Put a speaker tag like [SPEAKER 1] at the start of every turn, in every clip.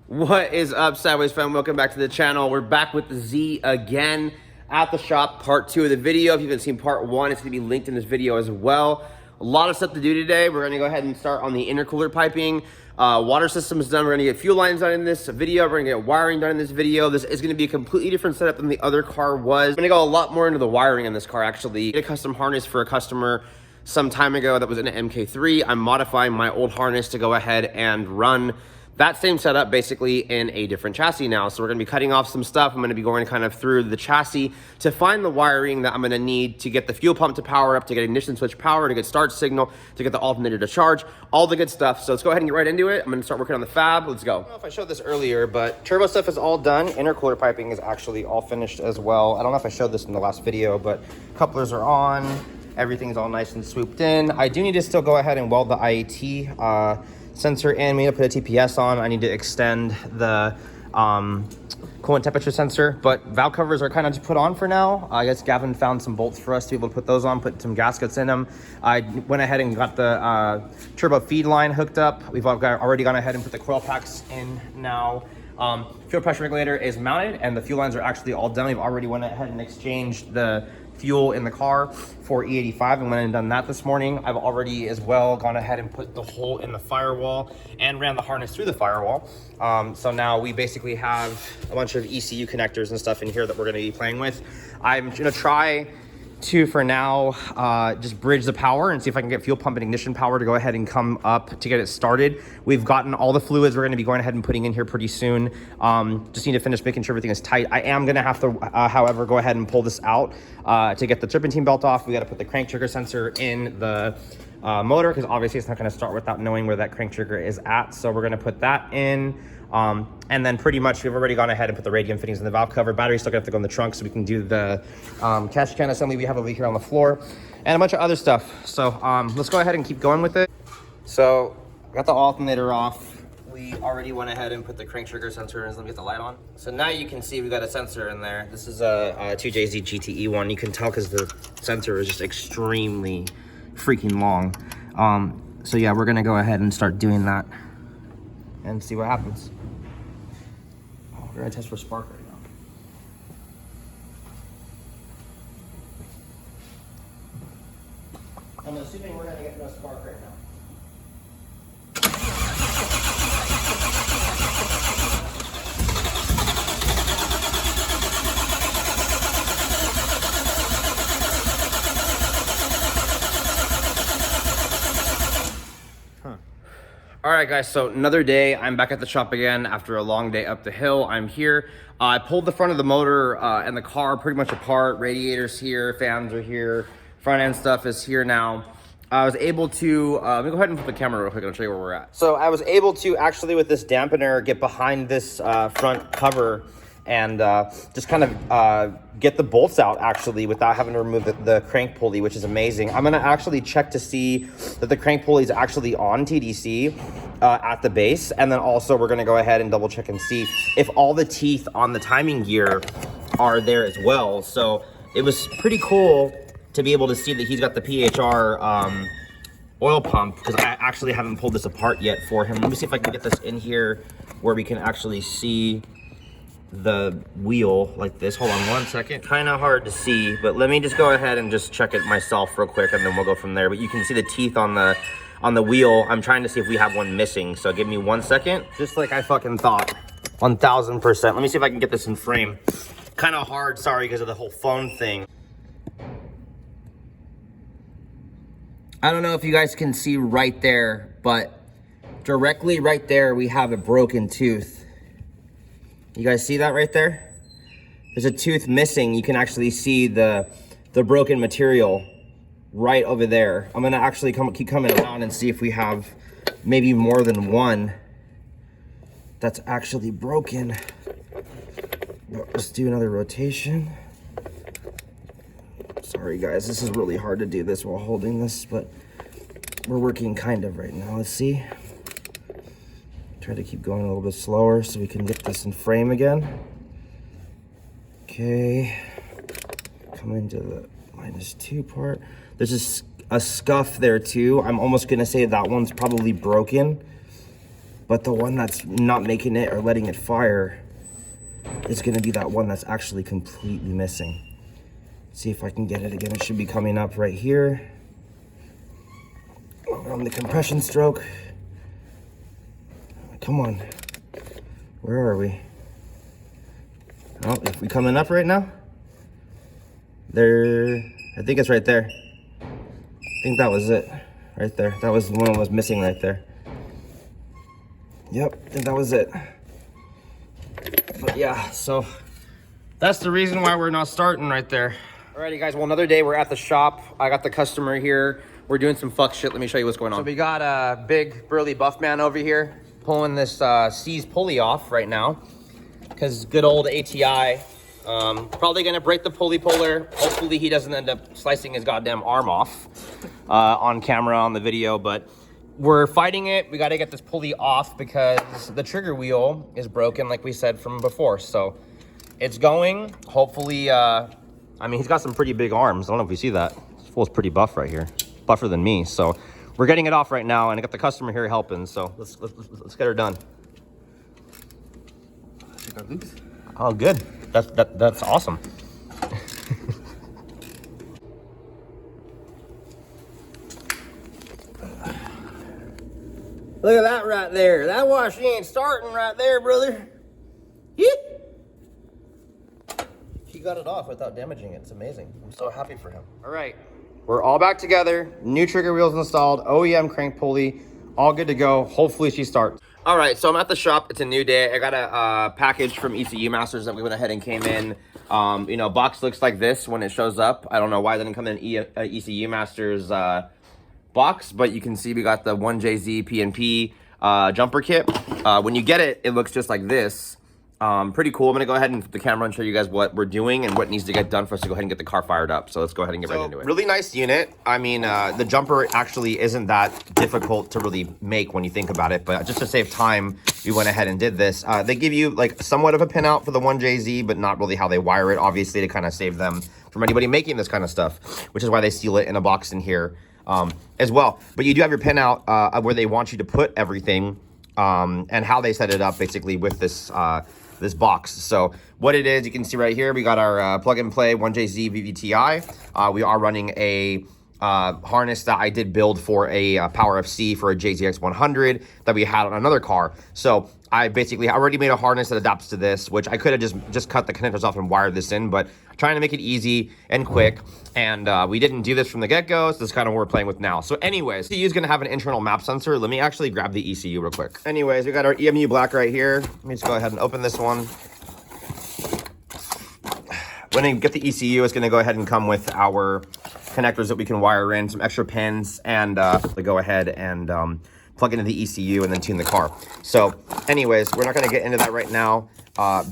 [SPEAKER 1] What is up, Sideways fam? Welcome back to the channel. We're back with the Z again at the shop, part 2 of the video. If you haven't seen part 1, it's gonna be linked in this video as well. A lot of stuff to do today. We're gonna go ahead and start on the intercooler piping. Water system is done. We're gonna get fuel lines done in this video. We're gonna get wiring done in this video. This is gonna be a completely different setup than the other car was. I'm gonna go a lot more into the wiring in this car, actually. Get a custom harness for a customer some time ago that was in an MK3. I'm modifying my old harness to go ahead and run that same setup basically in a different chassis now. So we're gonna be cutting off some stuff. I'm gonna be going kind of through the chassis to find the wiring that I'm gonna need to get the fuel pump to power up, to get ignition switch power, to get start signal, to get the alternator to charge, all the good stuff. So let's go ahead and get right into it. I'm gonna start working on the fab. Let's go. I don't know if I showed this earlier, but turbo stuff is all done. Intercooler piping is actually all finished as well. I don't know if I showed this in the last video, but couplers are on. Everything's all nice and swooped in. I do need to still go ahead and weld the IAT sensor in. We need to put a TPS on. I need to extend the coolant temperature sensor, but valve covers are kind of just put on for now. I guess Gavin found some bolts for us to be able to put those on, put some gaskets in them. I went ahead and got the turbo feed line hooked up. We've already gone ahead and put the coil packs in now. Fuel pressure regulator is mounted and the fuel lines are actually all done. We've already went ahead and exchanged the fuel in the car for E85 and went and done that this morning. I've already as well gone ahead and put the hole in the firewall and ran the harness through the firewall. So now we basically have a bunch of ECU connectors and stuff in here that we're going to be playing with. I'm going to try to, for now, just bridge the power and see if I can get fuel pump and ignition power to go ahead and come up to get it started. We've gotten all the fluids we're going to be going ahead and putting in here pretty soon. Just need to finish making sure everything is tight. I am going to have to, however, go ahead and pull this out to get the turpentine belt off. We got to put the crank trigger sensor in the motor because obviously it's not going to start without knowing where that crank trigger is at. So we're going to put that in. And then pretty much we've already gone ahead and put the radium fittings in the valve cover. Battery's still gonna have to go in the trunk so we can do the catch can assembly we have over here on the floor and a bunch of other stuff. So let's go ahead and keep going with it. So got the alternator off. We already went ahead and put the crank trigger sensor in. Let me get the light on. So now you can see we got a sensor in there. This is a 2JZ GTE one. You can tell because the sensor is just extremely freaking long. So yeah, we're gonna go ahead and start doing that and see what happens. Oh, we're gonna test for spark right now. I'm assuming we're gonna get no spark right now. All right, guys, so another day. I'm back at the shop again after a long day up the hill. I'm here. I pulled the front of the motor and the car pretty much apart. Radiators here, fans are here. Front end stuff is here now. I was able to, let me go ahead and flip the camera real quick and I'll show you where we're at. So I was able to actually, with this dampener, get behind this front cover and just kind of get the bolts out actually without having to remove the crank pulley, which is amazing. I'm gonna actually check to see that the crank pulley is actually on TDC at the base. And then also we're gonna go ahead and double check and see if all the teeth on the timing gear are there as well. So it was pretty cool to be able to see that he's got the PHR oil pump because I actually haven't pulled this apart yet for him. Let me see if I can get this in here where we can actually see the wheel like this. Hold on one second. Kind of hard to see, but let me just go ahead and just check it myself real quick and then we'll go from there. But you can see the teeth on the wheel. I'm trying to see if we have one missing. So give me 1 second. Just like I fucking thought. 1000%. Let me see if I can get this in frame. Kind of hard, sorry, because of the whole phone thing. I don't know if you guys can see right there, but directly right there, we have a broken tooth. You guys see that right there? There's a tooth missing. You can actually see the broken material right over there. I'm gonna actually keep coming around and see if we have maybe more than one that's actually broken. Let's do another rotation. Sorry guys, this is really hard to do this while holding this, but we're working kind of right now. Let's see. Try to keep going a little bit slower so we can get this in frame again. Okay, come into the -2 part. There's a scuff there too. I'm almost gonna say that one's probably broken, But the one that's not making it or letting it fire is gonna be that one that's actually completely missing. See if I can get it again. It should be coming up right here on the compression stroke. Come on, where are we? Oh, if we coming up right now? There, I think it's right there. I think that was it, right there. That was the one that was missing right there. Yep, I think that was it. But yeah, so that's the reason why we're not starting right there. Alrighty guys, well another day we're at the shop. I got the customer here. We're doing some fuck shit. Let me show you what's going on. So we got a big burly buff man over here pulling this C's pulley off right now. Because good old ATI, probably gonna break the pulley puller. Hopefully he doesn't end up slicing his goddamn arm off on camera on the video, but we're fighting it. We gotta get this pulley off because the trigger wheel is broken like we said from before. So it's going, hopefully, I mean, he's got some pretty big arms. I don't know if you see that. This fool's pretty buff right here, buffer than me. So we're getting it off right now and I got the customer here helping. So let's get her done. Oh, good. That's awesome. Look at that right there. That wash ain't starting right there, brother. Yeah. He got it off without damaging it. It's amazing. I'm so happy for him. All right. We're all back together. New trigger wheels installed. OEM crank pulley. All good to go. Hopefully she starts. All right, so I'm at the shop. It's a new day. I got a package from ECU Masters that we went ahead and came in. You know, box looks like this when it shows up. I don't know why it didn't come in ECU Masters box, but you can see we got the 1JZ PNP jumper kit. When you get it, it looks just like this. Pretty cool. I'm gonna go ahead and flip the camera and show you guys what we're doing and what needs to get done for us to go ahead and get the car fired up. So let's go ahead and get right into it. Really nice unit. I mean, the jumper actually isn't that difficult to really make when you think about it, but just to save time, we went ahead and did this. They give you like somewhat of a pinout for the 1JZ, but not really how they wire it, obviously, to kind of save them from anybody making this kind of stuff, which is why they seal it in a box in here as well. But you do have your pinout of where they want you to put everything and how they set it up basically with this this box. So what it is, you can see right here, we got our plug and play 1JZ VVTi. We are running a harness that I did build for a Power FC for a JZX 100 that we had on another car. So I basically already made a harness that adapts to this, which I could have just cut the connectors off and wired this in, but trying to make it easy and quick. And we didn't do this from the get-go, so this is kind of what we're playing with now. So anyways, the ECU is going to have an internal map sensor. Let me actually grab the ECU real quick. Anyways, we got our EMU black right here. Let me just go ahead and open this one. When you get the ECU, it's going to go ahead and come with our connectors that we can wire in, some extra pins, and go ahead and plug into the ECU and then tune the car. So anyways, we're not going to get into that right now.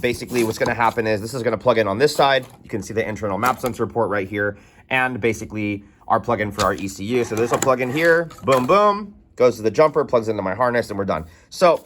[SPEAKER 1] Basically, what's going to happen is this is going to plug in on this side. You can see the internal map sensor port right here, and basically our plug-in for our ECU. So this will plug in here, boom, boom, goes to the jumper, plugs into my harness, and we're done. So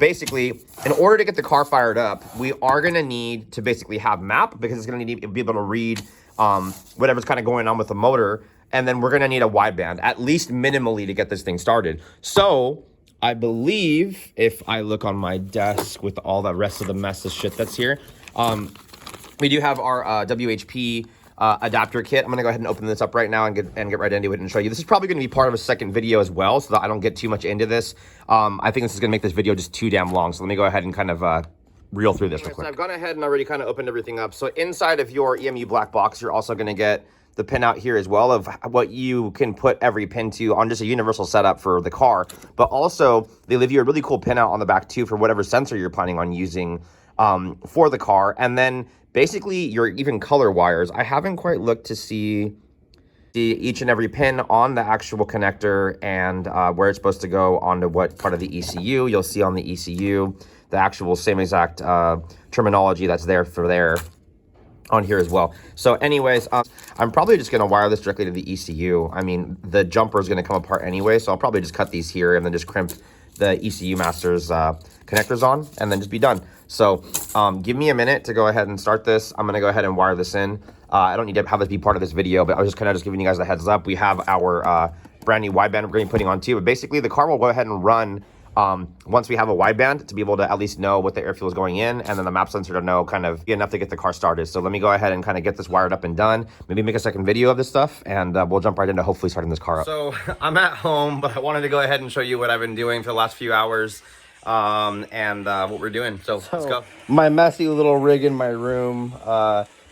[SPEAKER 1] basically, in order to get the car fired up, we are going to need to basically have map, because it's going to need to be able to read whatever's kind of going on with the motor. And then we're going to need a wideband, at least minimally, to get this thing started. So I believe if I look on my desk with all the rest of the mess of shit that's here, we do have our WHP adapter kit. I'm going to go ahead and open this up right now and get right into it and show you. This is probably going to be part of a second video as well, so that I don't get too much into this. I think this is going to make this video just too damn long. So let me go ahead and kind of reel through this real quick. So I've gone ahead and already kind of opened everything up. So inside of your EMU black box, you're also going to get the pin out here as well of what you can put every pin to on just a universal setup for the car. But also, they leave you a really cool pin out on the back too for whatever sensor you're planning on using for the car. And then basically your even color wires. I haven't quite looked to see each and every pin on the actual connector and where it's supposed to go onto what part of the ECU. You'll see on the ECU the actual same exact terminology that's there for there on here as well. So anyways, I'm probably just going to wire this directly to the ECU. I mean, the jumper is going to come apart anyway, so I'll probably just cut these here and then just crimp the ECU Masters connectors on and then just be done. So give me a minute to go ahead and start this. I'm going to go ahead and wire this in. I don't need to have this be part of this video, but I was just kind of giving you guys a heads up. We have our brand new wideband we're going to be putting on too, but basically the car will go ahead and run once we have a wideband to be able to at least know what the air fuel is going in, and then the map sensor to know kind of enough to get the car started. So let me go ahead and kind of get this wired up and done, maybe make a second video of this stuff, and we'll jump right into hopefully starting this car up. So I'm at home, but I wanted to go ahead and show you what I've been doing for the last few hours and what we're doing. So let's go. My messy little rig in my room.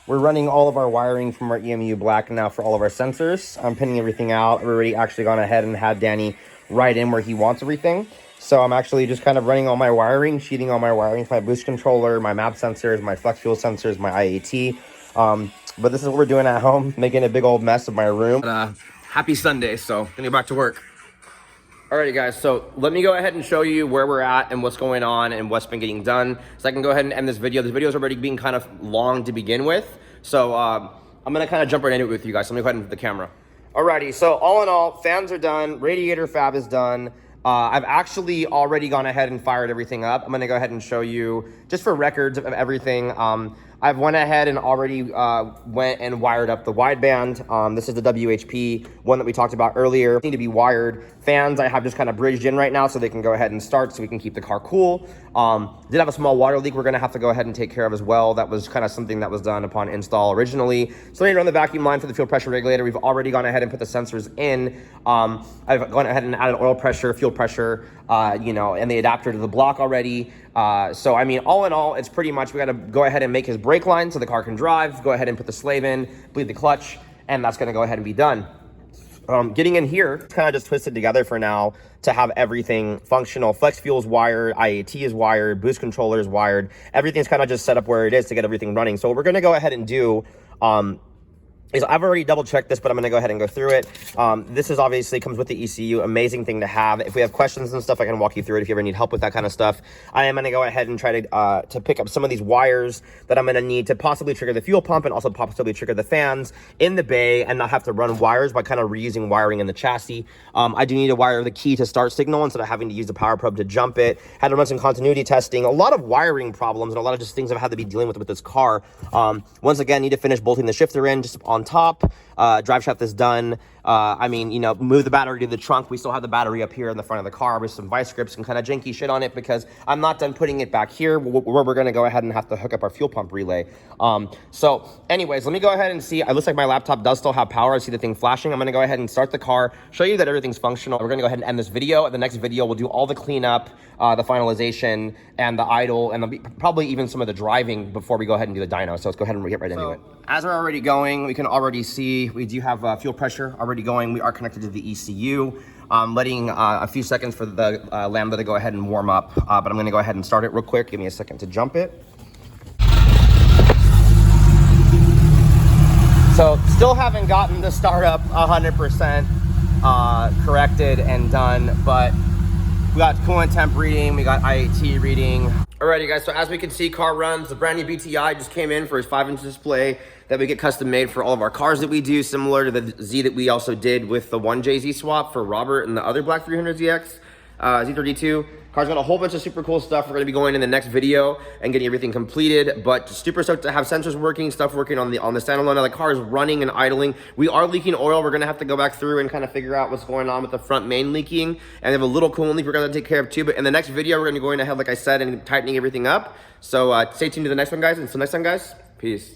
[SPEAKER 1] We're running all of our wiring from our EMU black now for all of our sensors. I'm pinning everything out. I've already actually gone ahead and had Danny write in where he wants everything. So I'm actually just kind of running all my wiring, sheeting all my wiring for my boost controller, my map sensors, my flex fuel sensors, my IAT. But this is what we're doing at home, making a big old mess of my room. Happy Sunday, so gonna go back to work. Alrighty guys, so let me go ahead and show you where we're at and what's going on and what's been getting done. So I can go ahead and end this video. This video is already being kind of long to begin with. So I'm gonna kind of jump right into it with you guys. So let me go ahead and put the camera. Alrighty, so all in all, fans are done, radiator fab is done. I've actually already gone ahead and fired everything up. I'm gonna go ahead and show you, just for records of everything, I've went ahead and already went and wired up the wideband. This is the WHP one that we talked about earlier. Need to be wired. Fans I have just kind of bridged in right now so they can go ahead and start so we can keep the car cool. Did have a small water leak we're gonna have to go ahead and take care of as well. That was kind of something that was done upon install originally. So we run the vacuum line for the fuel pressure regulator. We've already gone ahead and put the sensors in. I've gone ahead and added oil pressure, fuel pressure, you know, and the adapter to the block already. So I mean, all in all, it's pretty much, we got to go ahead and make his brake line so the car can drive, go ahead and put the slave in, bleed the clutch, and that's going to go ahead and be done. Getting in here, it's kind of just twisted together for now to have everything functional. Flex fuel is wired, IAT is wired, boost controller is wired. Everything's kind of just set up where it is to get everything running. So what we're going to go ahead and do, is I've already double checked this, but I'm going to go ahead and go through it. This is obviously comes with the ECU, amazing thing to have. If we have questions and stuff, I can walk you through it if you ever need help with that kind of stuff. I am going to go ahead and try to pick up some of these wires that I'm going to need to possibly trigger the fuel pump and also possibly trigger the fans in the bay and not have to run wires by kind of reusing wiring in the chassis. I do need to wire the key to start signal instead of having to use the power probe to jump it. Had to run some continuity testing. A lot of wiring problems and a lot of just things I've had to be dealing with this car. Once again, need to finish bolting the shifter in just on top. Drive shaft is done. I mean, you know, move the battery to the trunk. We still have the battery up here in the front of the car with some vice grips and kind of janky shit on it because I'm not done putting it back here where we're going to go ahead and have to hook up our fuel pump relay. So anyways, let me go ahead and see. It looks like my laptop does still have power. I see the thing flashing. I'm going to go ahead and start the car, show you that everything's functional. We're going to go ahead and end this video. The next video, we'll do all the cleanup, the finalization, and the idle, and probably even some of the driving before we go ahead and do the dyno. So let's go ahead and get right into it. As we're already going, we can already see we do have fuel pressure already going. We are connected to the ECU. Letting a few seconds for the Lambda to go ahead and warm up, but I'm going to go ahead and start it real quick. Give me a second to jump it. So still haven't gotten the startup 100% corrected and done, but we got coolant temp reading, we got IAT reading. Alrighty guys, so as we can see, car runs. The brand new BTI just came in for his 5-inch display that we get custom made for all of our cars that we do, similar to the Z that we also did with the 1JZ swap for Robert and the other Black 300ZX, Z32. Car's got a whole bunch of super cool stuff. We're gonna be going in the next video and getting everything completed, but super stoked to have sensors working, stuff working on the standalone. Now the car is running and idling. We are leaking oil. We're gonna have to go back through and kind of figure out what's going on with the front main leaking. And we have a little coolant leak we're gonna take care of too, but in the next video, we're gonna be going ahead, like I said, and tightening everything up. So stay tuned to the next one, guys. Until next time, guys, peace.